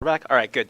back? All right, good.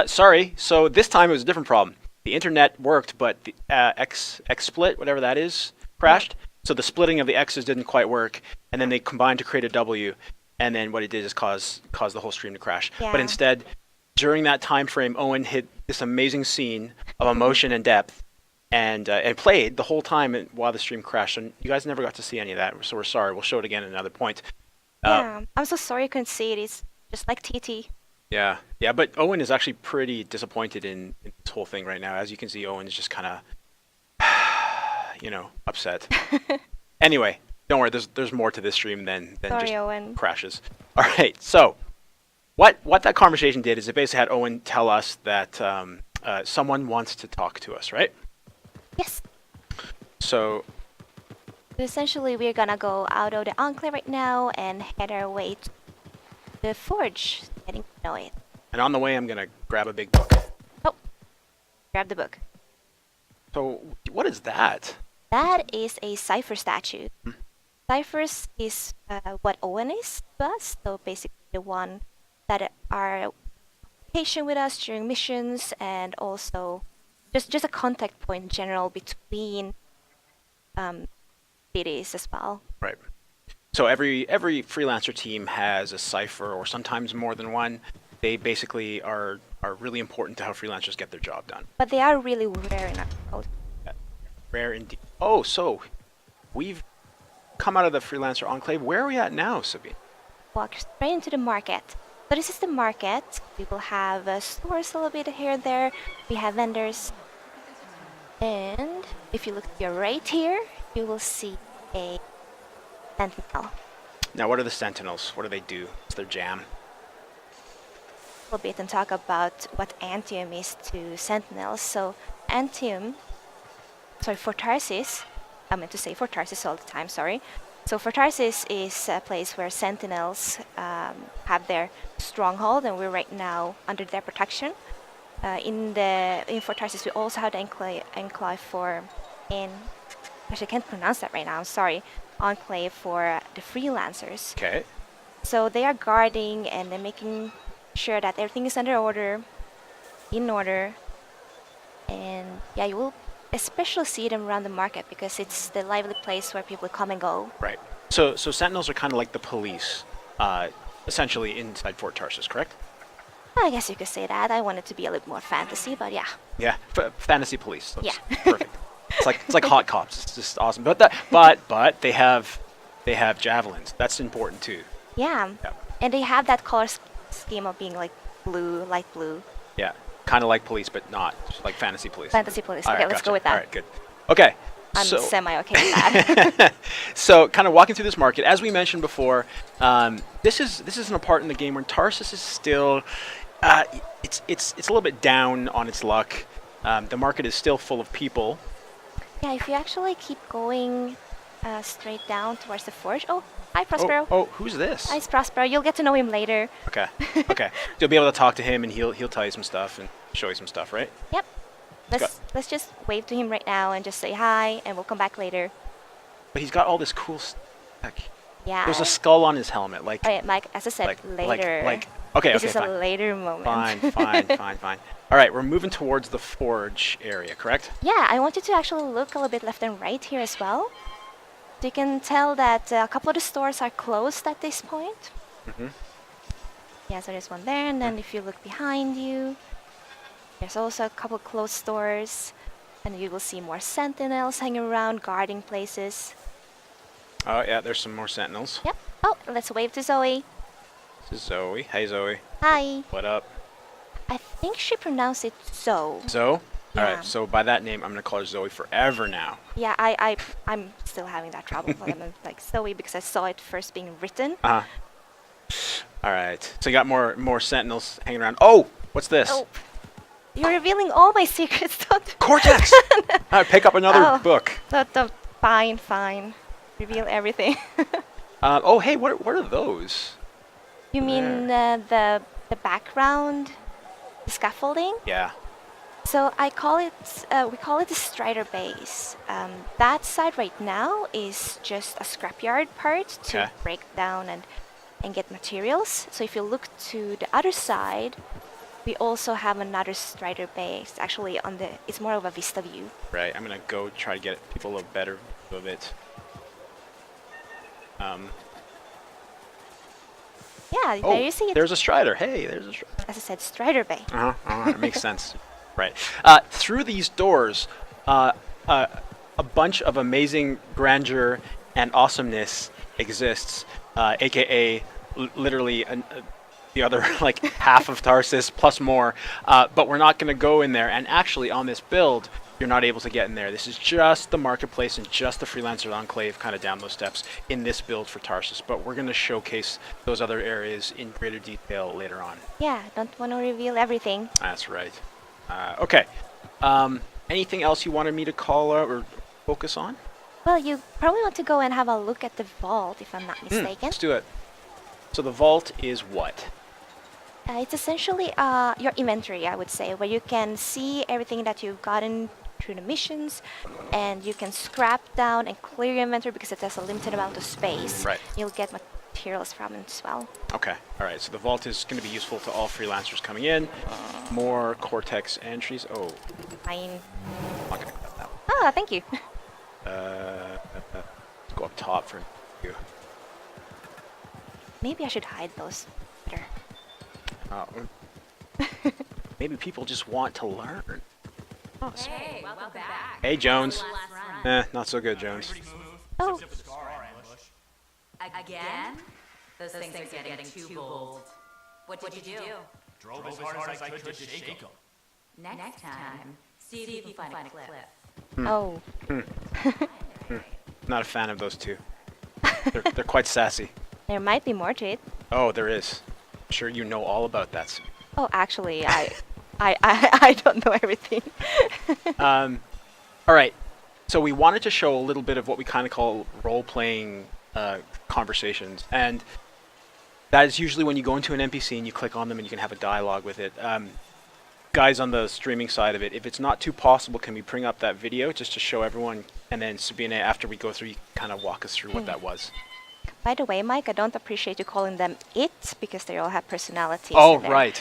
Sorry, so this time it was a different problem. The internet worked, but the XSplit, whatever that is, crashed. So the splitting of the X's didn't quite work, and then they combined to create a W, and then what it did is cause the whole stream to crash. Yeah. But instead, during that time frame, Owen hit this amazing scene of emotion and depth, and played the whole time while the stream crashed. And you guys never got to see any of that, so we're sorry. We'll show it again at another point. Yeah, I'm so sorry you couldn't see it. It's just like TT. Yeah, but Owen is actually pretty disappointed in this whole thing right now. As you can see, Owen is just kind of, upset. Anyway, don't worry. There's more to this stream than Sorry, just Owen. crashes. All right. So, what that conversation did is it basically had Owen tell us that someone wants to talk to us, right? Yes. So, Essentially, we're gonna go out of the enclave right now and head our way to the forge, getting to know it. and on the way, I'm gonna grab a big book. Oh, grab the book. So, what is that? That is a cipher statue. Ciphers is what Owen is to us, so basically the one that are patient with us during missions, and also just a contact point in general between cities as well. Right. So every freelancer team has a cipher, or sometimes more than one. They basically are really important to how freelancers get their job done. But they are really rare in our world. Rare indeed. Oh, so we've come out of the freelancer enclave. Where are we at now, Sabine? Walk straight into the market. So this is the market. We will have stores a little bit here and there. We have vendors. And if you look to your right here, you will see a sentinel. Now, what are the sentinels? What do they do? What's their jam? A little bit and talk about what Anthem is to sentinels. So Fort Tarsis. I meant to say Fort Tarsis all the time, sorry. So Fort Tarsis is a place where sentinels have their stronghold, and we're right now under their protection. In Fort Tarsis, we also have the enclave for actually I can't pronounce that right now. I'm sorry. Enclave for the freelancers. Okay. So they are guarding and they're making sure that everything is in order. And yeah, you will especially see them around the market because it's the lively place where people come and go. Right. So sentinels are kind of like the police, essentially inside Fort Tarsis, correct? I guess you could say that. I want it to be a little more fantasy, but yeah. Yeah. Fantasy police. That's Yeah. Perfect. It's like hot cops. It's just awesome. But they have javelins. That's important too. Yeah. And they have that color scheme of being like blue, light blue. Yeah. Kind of like police, but not just like fantasy police. Fantasy police. All Okay, right, let's gotcha. go with that. All right, good. Okay. I'm so, semi-okay with that. So, kind of walking through this market, as we mentioned before, this isn't a part in the game where Tarsis is still, it's a little bit down on its luck. The market is still full of people. Yeah, if you actually keep going straight down towards the forge. Oh, hi Prospero. Oh, who's this? Hi Prospero. You'll get to know him later. Okay. You'll be able to talk to him, and he'll tell you some stuff and show you some stuff, right? Yep. Let's just wave to him right now and just say hi, and we'll come back later. But he's got all this cool stuff. Yeah. There's a skull on his helmet, like. Oh, yeah, Mike, as I said, later. Okay. This is fine. a later moment. Fine. All right, we're moving towards the forge area, correct? Yeah, I want you to actually look a little bit left and right here as well. So you can tell that a couple of the stores are closed at this point. Mm-hmm. Yeah, so there's one there, and then if you look behind you, there's also a couple closed stores, and you will see more sentinels hanging around, guarding places. Oh, yeah, there's some more sentinels. Yep. Oh, let's wave to Zoe. This is Zoe. Hey, Zoe. Hi. What up? I think she pronounced it Zoe. Zoe? Yeah. All right, so by that name, I'm going to call her Zoe forever now. Yeah, I'm still having that trouble. But I'm like Zoe because I saw it first being written. Uh-huh. All right. So you got more sentinels hanging around. Oh, what's this? Oh, you're revealing all my secrets. Cortex! All right, pick up another book. Fine. Reveal everything. Oh, hey, what are those? You mean the background, the scaffolding? Yeah. So we call it the Spieler Basis. That side right now is just a scrapyard part to break down and get materials. So if you look to the other side, We also have another strider base. Actually, it's more of a vista view. Right. I'm gonna go try to get people a little better view of it. Yeah, there you see it. There's a strider. Hey, there's a strider. As I said, strider bay. It makes sense. Right. Through these doors, a bunch of amazing grandeur and awesomeness exists, aka literally the other like half of Tarsis plus more. But we're not going to go in there. And actually, on this build, you're not able to get in there. This is just the marketplace and just the freelancer enclave kind of down those steps in this build for Tarsis. But we're going to showcase those other areas in greater detail later on. Yeah, don't want to reveal everything. That's right. Okay. Anything else you wanted me to call out or focus on? Well, you probably want to go and have a look at the vault, if I'm not mistaken. Let's do it. So the vault is what? It's essentially your inventory, I would say, where you can see everything that you've gotten through the missions, and you can scrap down and clear your inventory because it has a limited amount of space. Right. You'll get materials from it as well. Okay. All right. So the vault is going to be useful to all freelancers coming in. More Cortex entries. Oh, Fine. I'm not going to cut that one. Ah, thank you. Let's go up top for you. Maybe I should hide those better. Maybe people just want to learn. Hey, welcome back. Hey, Jones. Last run. Not so good, Jones. Oh, Again? Those things are getting too bold. What did you do? Drove as hard as I could to shake them. Next time, see if you can find a clip. oh. Not a fan of those two. They're quite sassy. There might be more to it. Oh, there is. I'm sure you know all about that. Oh, actually, I don't know everything. All right. So we wanted to show a little bit of what we kind of call role-playing conversations, and that is usually when you go into an NPC and you click on them and you can have a dialogue with it. Guys on the streaming side of it, if it's not too possible, can we bring up that video just to show everyone, and then Sabine, after we go through, you kind of walk us through what that was. By the way, Mike, I don't appreciate you calling them it because they all have personalities. Oh, and they're right.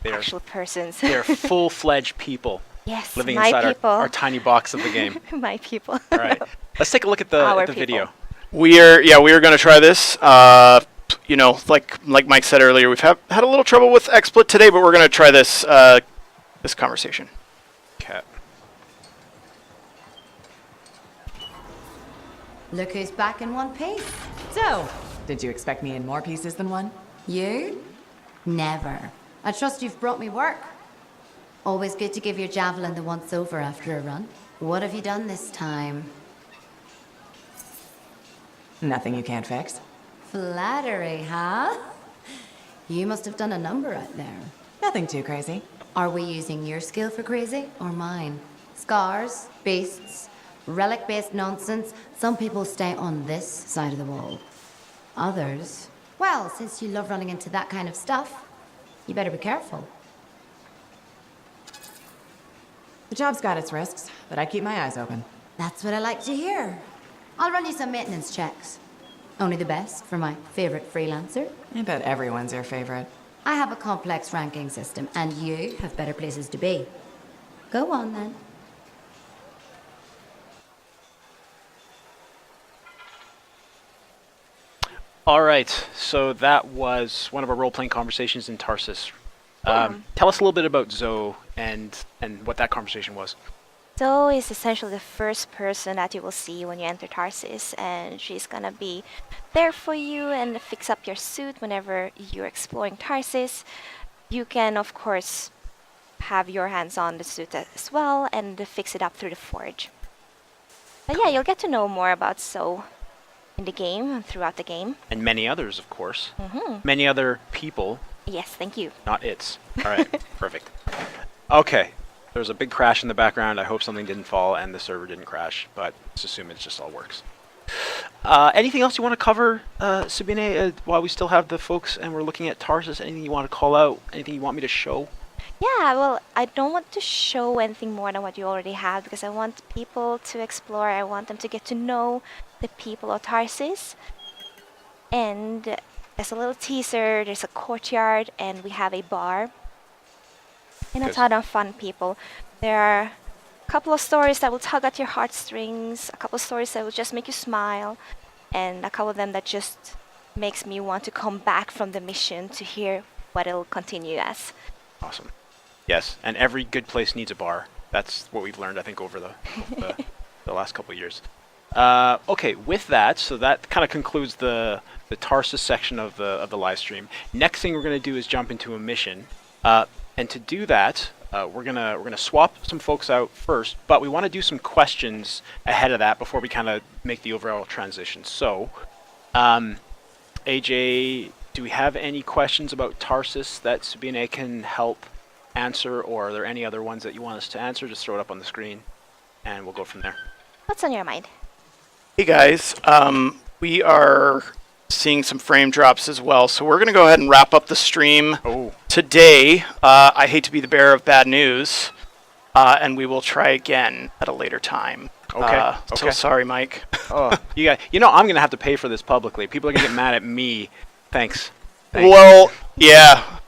They're actual persons. they're full-fledged people Yes, living my inside people. our tiny box of the game. My people. All right. Let's take a look at Our the people. video. We are going to try this. Like Mike said earlier, we've had a little trouble with XSplit today, but we're going to try this this conversation. Okay. Look who's back in one piece. So, did you expect me in more pieces than one? You? Never. I trust you've brought me work. Always good to give your javelin the once over after a run. What have you done this time? Nothing you can't fix. Flattery, huh? You must have done a number out there. Nothing too crazy. Are we using your skill for crazy or mine? Scars, beasts, relic-based nonsense. Some people stay on this side of the wall. Others, well, since you love running into that kind of stuff, you better be careful. The job's got its risks, but I keep my eyes open. That's what I like to hear. I'll run you some maintenance checks. Only the best for my favorite freelancer. I bet everyone's your favorite. I have a complex ranking system, and you have better places to be. Go on, then. All right. So that was one of our role-playing conversations in Tarsis. Tell us a little bit about Zoe and what that conversation was. Zoe is essentially the first person that you will see when you enter Tarsis, and she's gonna be there for you and fix up your suit whenever you're exploring Tarsis. You can, of course, have your hands on the suit as well and fix it up through the forge. But yeah, you'll get to know more about Zoe in the game and throughout the game. And many others, of course. Many other people, Yes, thank you. not its. All right. Perfect. Okay. There's a big crash in the background. I hope something didn't fall and the server didn't crash, but let's assume it just all works. Anything else you want to cover, Sabine, while we still have the folks and we're looking at Tarsis? Anything you want to call out? Anything you want me to show? Yeah, well, I don't want to show anything more than what you already have because I want people to explore. I want them to get to know the people of Tarsis. And as a little teaser, there's a courtyard and we have a bar. And a 'Cause- ton of fun, people. There are a couple of stories that will tug at your heartstrings, a couple of stories that will just make you smile, and a couple of them that just makes me want to come back from the mission to hear what it'll continue as. Awesome. Yes, and every good place needs a bar. That's what we've learned, I think, over the last couple of years. Okay, with that, so that kind of concludes the Tarsis section of the live stream. Next thing we're going to do is jump into a mission, and to do that, we're gonna swap some folks out first, but we want to do some questions ahead of that before we kind of make the overall transition. So, AJ, do we have any questions about Tarsis that Sabine can help answer, or are there any other ones that you want us to answer? Just throw it up on the screen, and we'll go from there. What's on your mind? Hey guys, we are seeing some frame drops as well, so we're going to go ahead and wrap up the stream today. I hate to be the bearer of bad news, and we will try again at a later time. Okay. So sorry, Mike. Oh, you know, I'm going to have to pay for this publicly. People are going to get mad at me. Thanks. Well, yeah.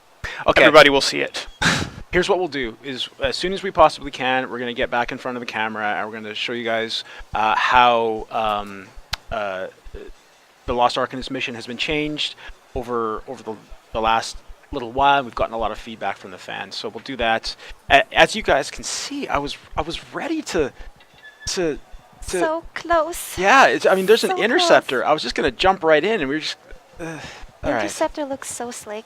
Okay. Everybody will see it. Here's what we'll do: is as soon as we possibly can, we're going to get back in front of the camera, and we're going to show you guys how the Lost Arcanist mission has been changed over the last little while. We've gotten a lot of feedback from the fans, so we'll do that. As you guys can see, I was ready to So close. yeah. I mean, there's an So interceptor. I was just going to jump right in, and we were just all The right. interceptor looks so slick.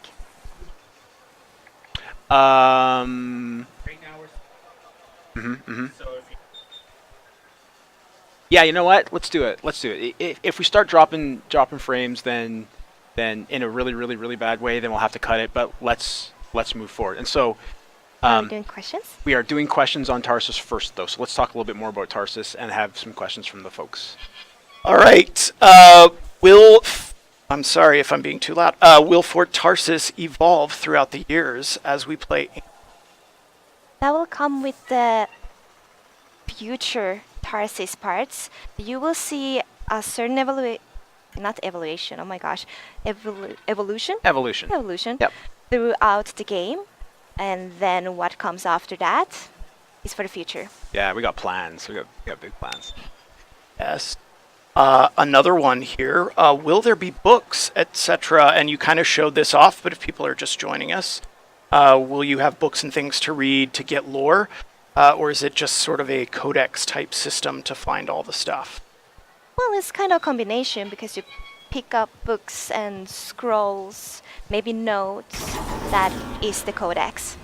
Right now we're. Yeah, you know what? Let's do it. If we start dropping frames, then in a really bad way, then we'll have to cut it. But let's move forward. And so, Are we doing questions? we are doing questions on Tarsis first, though. So let's talk a little bit more about Tarsis and have some questions from the folks. All right. I'm sorry if I'm being too loud. Will Fort Tarsis evolve throughout the years as we play? That will come with the future Tarsis parts. You will see a certain evolution. Oh my gosh, evolution. Evolution. Yep. Throughout the game, and then what comes after that is for the future. Yeah, we got plans. We got big plans. Yes. Another one here. Will there be books, etc.? And you kind of showed this off, but if people are just joining us, will you have books and things to read to get lore? Or is it just sort of a codex type system to find all the stuff? Well, it's kind of a combination because you pick up books and scrolls, maybe notes. That is the codex.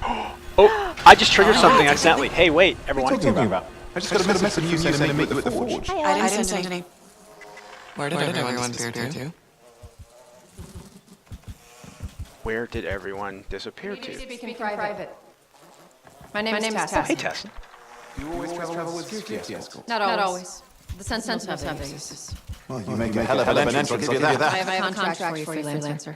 Oh, I just triggered something accidentally. Hey, wait, everyone. What are you talking about? I just got a message from you saying meet at the forge. Hi, I Ellen. didn't send any. Where did everyone disappear to? Where did everyone disappear to? Speaking private. My name is Tess. Oh, hey, Tess. You always travel with security escort. Not always. The Sentinels have their uses. Well, you make a hell of an entrance, I'll give you I that. have a contract for you, freelancer.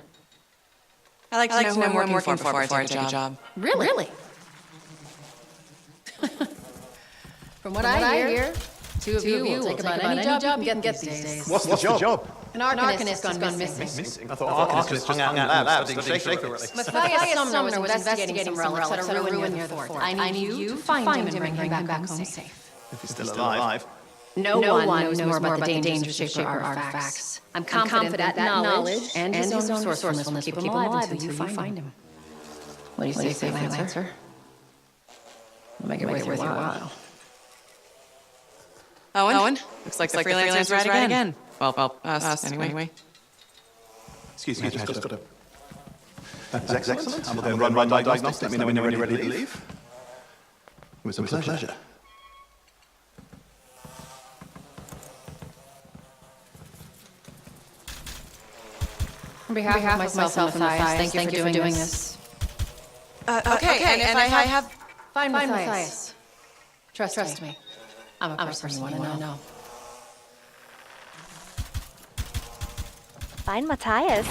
I like to know who I'm working for before I take a job. Really? From what I hear, two of you will take about any job you can get these days. What's the job? An Arcanist has gone missing. Missing? I thought Arcanist hung out in labs studying Shaker. Matthias Sumner was investigating some relics at a ruin near the fort. I need you to find him and bring him back home safe. If he's still alive. No one knows more about the dangers of Shaper artifacts. I'm confident that knowledge and his own resourcefulness will keep him alive until you find him. What do you say, freelancer? I'll make it worth your while. Owen? Looks like the freelancer's right again. Well, us anyway. Excuse me, just got a... That's excellent. I'm going to run diagnostics. Let me know when you're ready to leave. It was a pleasure. On behalf of myself and Matthias, thank you for doing this. Okay, and if I have... Find Matthias. Trust me. I'm a person you want to know. Find Matthias.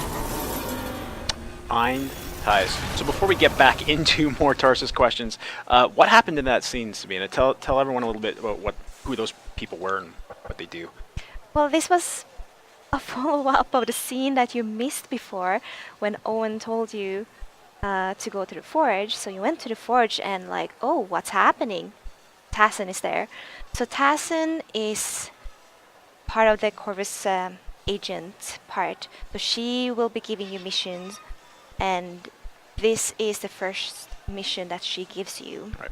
Find Ties. So before we get back into more Tarsis questions, what happened in that scene, Sabina? Tell everyone a little bit about who those people were and what they do. Well, this was a follow-up of the scene that you missed before when Owen told you to go to the forge. So you went to the forge and like, oh, what's happening? Tassin is there. So Tassin is part of the Corvus agent part. So she will be giving you missions, and this is the first mission that she gives you. Right.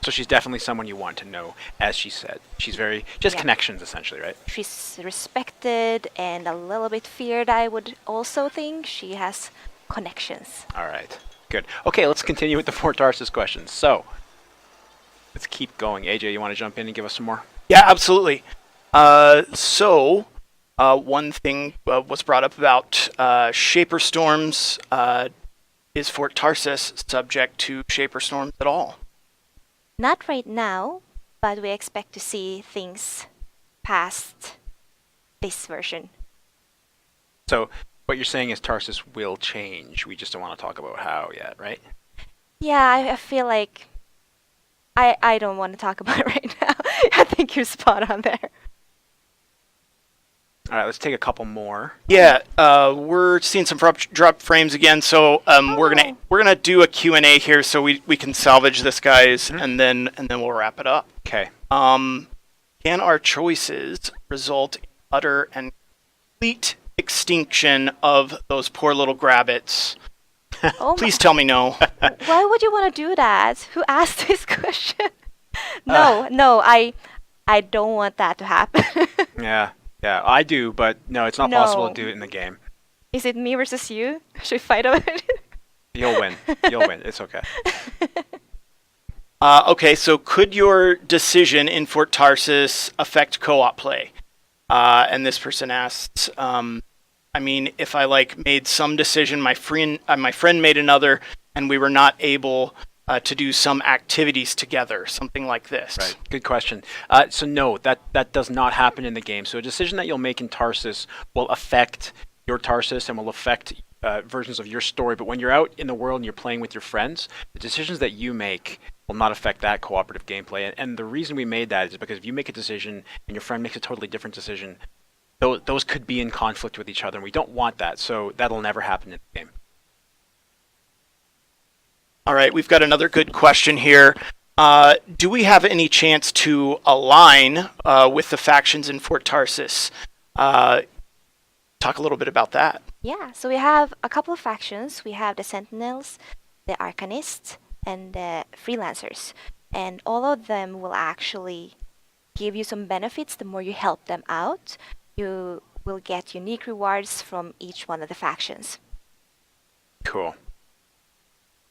So she's definitely someone you want to know, as she said. She's very just connections, essentially, right? She's respected and a little bit feared. I would also think she has connections. All right. Good. Okay, let's continue with the Fort Tarsis questions. So let's keep going. AJ, you want to jump in and give us some more? Yeah, absolutely. One thing was brought up about Shaper Storms. Is Fort Tarsis subject to Shaper Storms at all? Not right now, but we expect to see things past this version. So what you're saying is Tarsis will change. We just don't want to talk about how yet, right? Yeah, I feel like I don't want to talk about it right now. I think you're spot on there. All right, let's take a couple more. Yeah, we're seeing some drop frames again, so we're gonna do a Q&A here, so we can salvage this, guys, and then we'll wrap it up. Okay. Can our choices result in utter and complete extinction of those poor little grabbits? Oh Please tell me no. Why would you want to do that? Who asked this question? No, I don't want that to happen. Yeah, I do, but no, it's not possible to do it in the game. Is it me versus you? Should we fight over it? You'll win. You'll win. It's okay. Okay, so could your decision in Fort Tarsis affect co-op play? And this person asks, I mean, if I made some decision, my friend made another, and we were not able to do some activities together, something like this. Right. Good question. So no, that does not happen in the game. So a decision that you'll make in Tarsis will affect your Tarsis and will affect versions of your story. But when you're out in the world and you're playing with your friends, the decisions that you make will not affect that cooperative gameplay. And the reason we made that is because if you make a decision and your friend makes a totally different decision, those could be in conflict with each other, and we don't want that. So that'll never happen in the game. All right, we've got another good question here. Do we have any chance to align with the factions in Fort Tarsis? Talk a little bit about that. Yeah, so we have a couple of factions. We have the Sentinels, the Arcanists, and the Freelancers. And all of them will actually give you some benefits the more you help them out. You will get unique rewards from each one of the factions. Cool.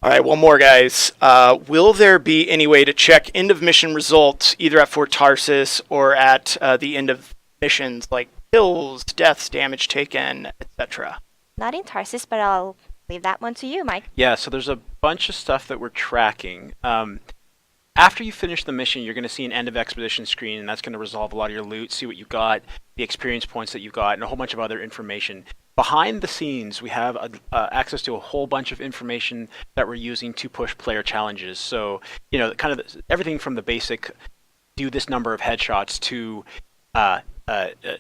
All right, one more, guys. Will there be any way to check end of mission results either at Fort Tarsis or at the end of missions, like kills, deaths, damage taken, etc.? Not in Tarsis, but I'll leave that one to you, Mike. Yeah, so there's a bunch of stuff that we're tracking. After you finish the mission, you're going to see an end of expedition screen, and that's going to resolve a lot of your loot, see what you got, the experience points that you got, and a whole bunch of other information. Behind the scenes, we have access to a whole bunch of information that we're using to push player challenges. So, kind of everything from the basic do this number of headshots to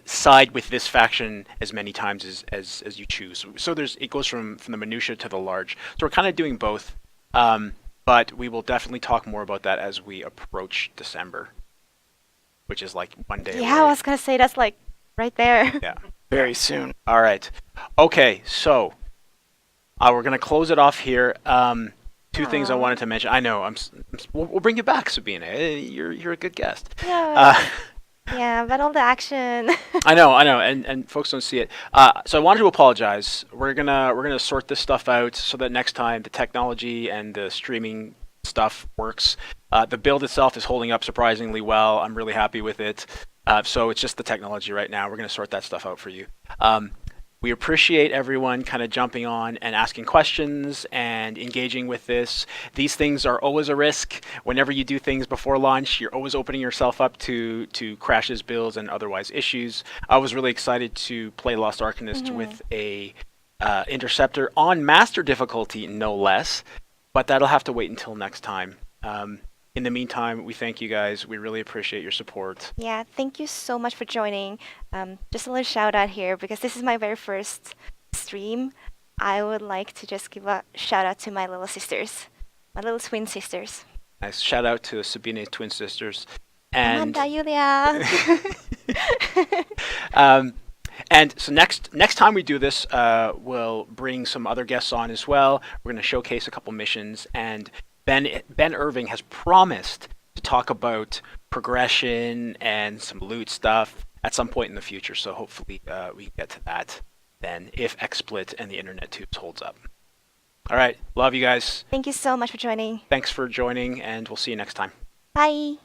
side with this faction as many times as you choose. So it goes from the minutia to the large. So we're kind of doing both, but we will definitely talk more about that as we approach December, which is like one day away. I was going to say that's like right there. Yeah. Very soon. All right. Okay, so we're going to close it off here. Two things I wanted to mention. I know. We'll bring you back, Sabina. You're a good guest. Yeah. Yeah, but all the action. I know, and folks don't see it. So I wanted to apologize. We're gonna sort this stuff out so that next time the technology and the streaming stuff works. The build itself is holding up surprisingly well. I'm really happy with it. So it's just the technology right now. We're gonna sort that stuff out for you. We appreciate everyone kind of jumping on and asking questions and engaging with this. These things are always a risk. Whenever you do things before launch, you're always opening yourself up to crashes, builds, and otherwise issues. I was really excited to play Lost Arcanist with a Interceptor on Master difficulty, no less, but that'll have to wait until next time. In the meantime, we thank you guys. We really appreciate your support. Yeah, thank you so much for joining. Just a little shout out here because this is my very first stream. I would like to just give a shout out to my little sisters, my little twin sisters. Nice. Shout out to Sabine twin sisters. And Amanda, Julia. and so next time we do this, we'll bring some other guests on as well. We're going to showcase a couple missions, and Ben Irving has promised to talk about progression and some loot stuff at some point in the future. So hopefully we can get to that then, if XSplit and the Internet Tubes holds up. All right, love you guys. Thank you so much for joining. Thanks for joining, and we'll see you next time. Bye.